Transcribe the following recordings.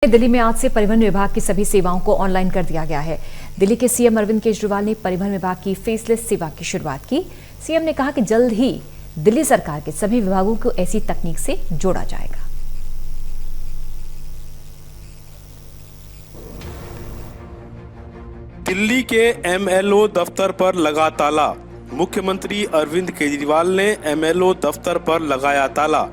दिल्ली में आज से परिवहन विभाग की सभी सेवाओं को ऑनलाइन कर दिया गया है। दिल्ली के सीएम अरविंद केजरीवाल ने परिवहन विभाग की फेसलेस सेवा की शुरुआत की। सीएम ने कहा कि जल्द ही दिल्ली सरकार के सभी विभागों को ऐसी तकनीक से जोड़ा जाएगा। दिल्ली के एमएलओ दफ्तर पर लगा ताला। मुख्यमंत्री अरविंद केजरीवाल ने एमएलओ दफ्तर पर लगाया ताला।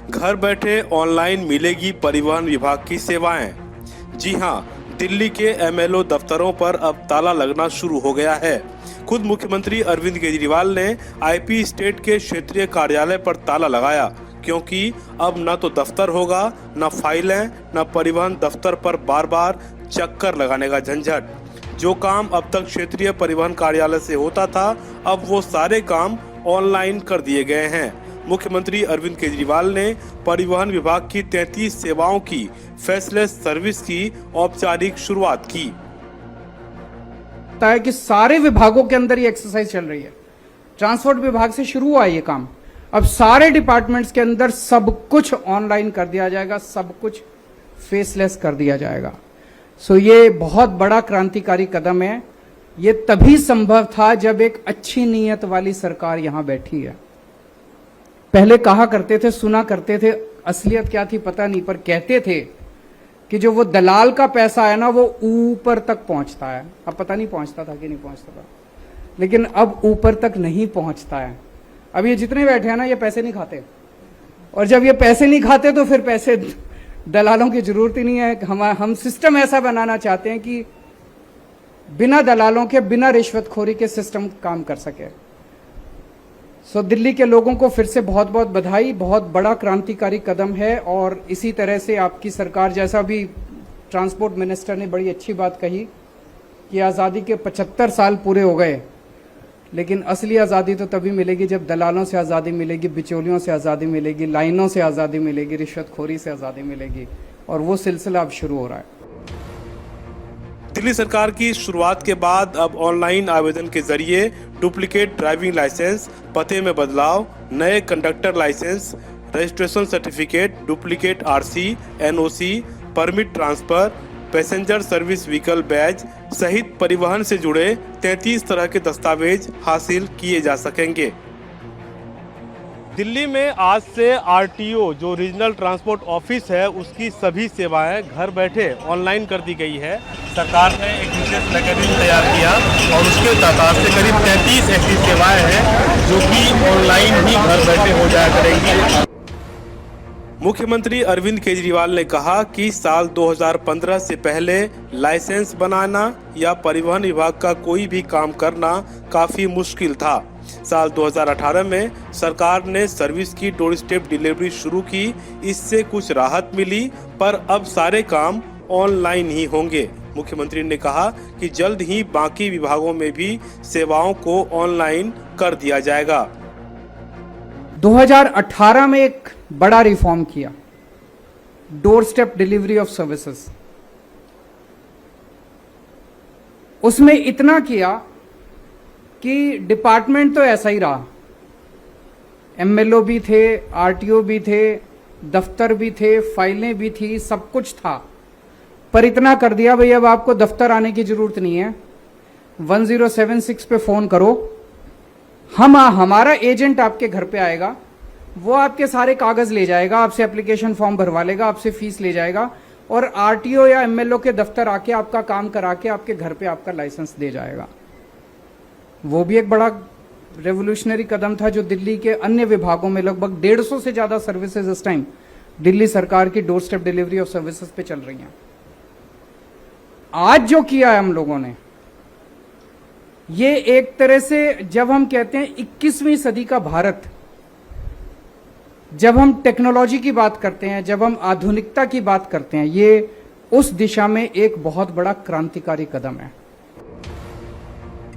घर बैठे ऑनलाइन मिलेगी परिवहन विभाग की सेवाएं। जी हां, दिल्ली के एमएलओ दफ्तरों पर अब ताला लगना शुरू हो गया है। खुद मुख्यमंत्री अरविंद केजरीवाल ने आईपी स्टेट के क्षेत्रीय कार्यालय पर ताला लगाया, क्योंकि अब न तो दफ्तर होगा, न फाइलें, न परिवहन दफ्तर पर बार बार चक्कर लगाने का झंझट। जो काम अब तक क्षेत्रीय परिवहन कार्यालय से होता था, अब वो सारे काम ऑनलाइन कर दिए गए हैं। मुख्यमंत्री अरविंद केजरीवाल ने परिवहन विभाग की 33 सेवाओं की फेसलेस सर्विस की औपचारिक शुरुआत की। है कि सारे विभागों के अंदर ये एक्सरसाइज चल रही है। ट्रांसपोर्ट विभाग से शुरू हुआ ये काम, अब सारे डिपार्टमेंट्स के अंदर सब कुछ ऑनलाइन कर दिया जाएगा, सब कुछ फेसलेस कर दिया जाएगा। सो ये बहुत बड़ा क्रांतिकारी कदम है। ये तभी संभव था जब एक अच्छी नीयत वाली सरकार यहां बैठी है। पहले कहा करते थे, सुना करते थे, असलियत क्या थी पता नहीं, पर कहते थे कि जो वो दलाल का पैसा है ना, वो ऊपर तक पहुंचता है। अब पता नहीं पहुंचता था कि नहीं पहुंचता था, लेकिन अब ऊपर तक नहीं पहुंचता है। अब ये जितने बैठे हैं ना, ये पैसे नहीं खाते, और जब ये पैसे नहीं खाते तो फिर पैसे दलालों की जरूरत ही नहीं है। हम सिस्टम ऐसा बनाना चाहते हैं कि बिना दलालों के, बिना रिश्वतखोरी के सिस्टम काम कर सके। सो दिल्ली के लोगों को फिर से बहुत बहुत बधाई। बहुत बड़ा क्रांतिकारी कदम है, और इसी तरह से आपकी सरकार, जैसा भी ट्रांसपोर्ट मिनिस्टर ने बड़ी अच्छी बात कही कि आज़ादी के 75 साल पूरे हो गए, लेकिन असली आज़ादी तो तभी मिलेगी जब दलालों से आज़ादी मिलेगी, बिचौलियों से आज़ादी मिलेगी, लाइनों से आज़ादी मिलेगी, रिश्वतखोरी से आज़ादी मिलेगी, और वो सिलसिला अब शुरू हो रहा है। दिल्ली सरकार की शुरुआत के बाद अब ऑनलाइन आवेदन के जरिए डुप्लीकेट ड्राइविंग लाइसेंस, पते में बदलाव, नए conductor licence, registration certificate, duplicate RC, NOC, permit transfer, passenger service vehicle badge सहित परिवहन से जुड़े 33 तरह के दस्तावेज हासिल किए जा सकेंगे। दिल्ली में आज से आरटीओ, जो रीजनल ट्रांसपोर्ट ऑफिस है, उसकी सभी सेवाएं घर बैठे ऑनलाइन कर दी गई है। सरकार ने एक विशेष मैकेनिज्म तैयार किया और उसके तहत से करीब 33 ऐसी सेवाएं हैं जो कि ऑनलाइन ही घर बैठे हो जाया करेंगी। मुख्यमंत्री अरविंद केजरीवाल ने कहा कि साल 2015 से पहले लाइसेंस बनाना या परिवहन विभाग का कोई भी काम करना काफी मुश्किल था। साल 2018 में सरकार ने सर्विस की डोर स्टेप डिलीवरी शुरू की, इससे कुछ राहत मिली, पर अब सारे काम ऑनलाइन ही होंगे। मुख्यमंत्री ने कहा कि जल्द ही बाकी विभागों में भी सेवाओं को ऑनलाइन कर दिया जाएगा। 2018 में एक बड़ा रिफॉर्म किया, door step delivery of services. उसमें इतना किया कि डिपार्टमेंट तो ऐसा ही रहा, एमएलओ भी थे, आरटीओ भी थे, दफ्तर भी थे, फाइलें भी थी, सब कुछ था, पर इतना कर दिया भाई अब आपको दफ्तर आने की जरूरत नहीं है। 1076 पे फोन करो, हमारा एजेंट आपके घर पे आएगा, वो आपके सारे कागज ले जाएगा, आपसे एप्लीकेशन फॉर्म भरवा लेगा, आपसे फीस ले जाएगा, और आरटीओ या एमएलओ के दफ्तर आके आपका काम करा के आपके घर पे आपका लाइसेंस दे जाएगा। वो भी एक बड़ा रेवोल्यूशनरी कदम था, जो दिल्ली के अन्य विभागों में लगभग 150 से ज्यादा सर्विसेज इस टाइम दिल्ली सरकार की door step delivery of services पे चल रही हैं। आज जो किया है हम लोगों ने, ये एक तरह से, जब हम कहते हैं 21वीं सदी का भारत, जब हम टेक्नोलॉजी की बात करते हैं, जब हम आधुनिकता की बात करते हैं, ये उस दिशा में एक बहुत बड़ा क्रांतिकारी कदम है।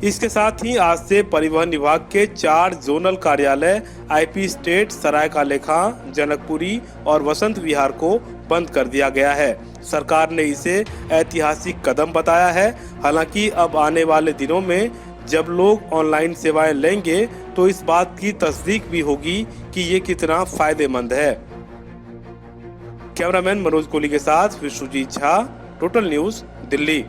इसके साथ ही आज से परिवहन विभाग के 4 जोनल कार्यालय आईपी स्टेट, सरायकालेखा, जनकपुरी और वसंत विहार को बंद कर दिया गया है। सरकार ने इसे ऐतिहासिक कदम बताया है। हालांकि अब आने वाले दिनों में जब लोग ऑनलाइन सेवाएं लेंगे तो इस बात की तस्दीक भी होगी कि ये कितना फायदेमंद है। कैमरामैन मनोज कोहली के साथ विश्वजीत झा, टोटल न्यूज, दिल्ली।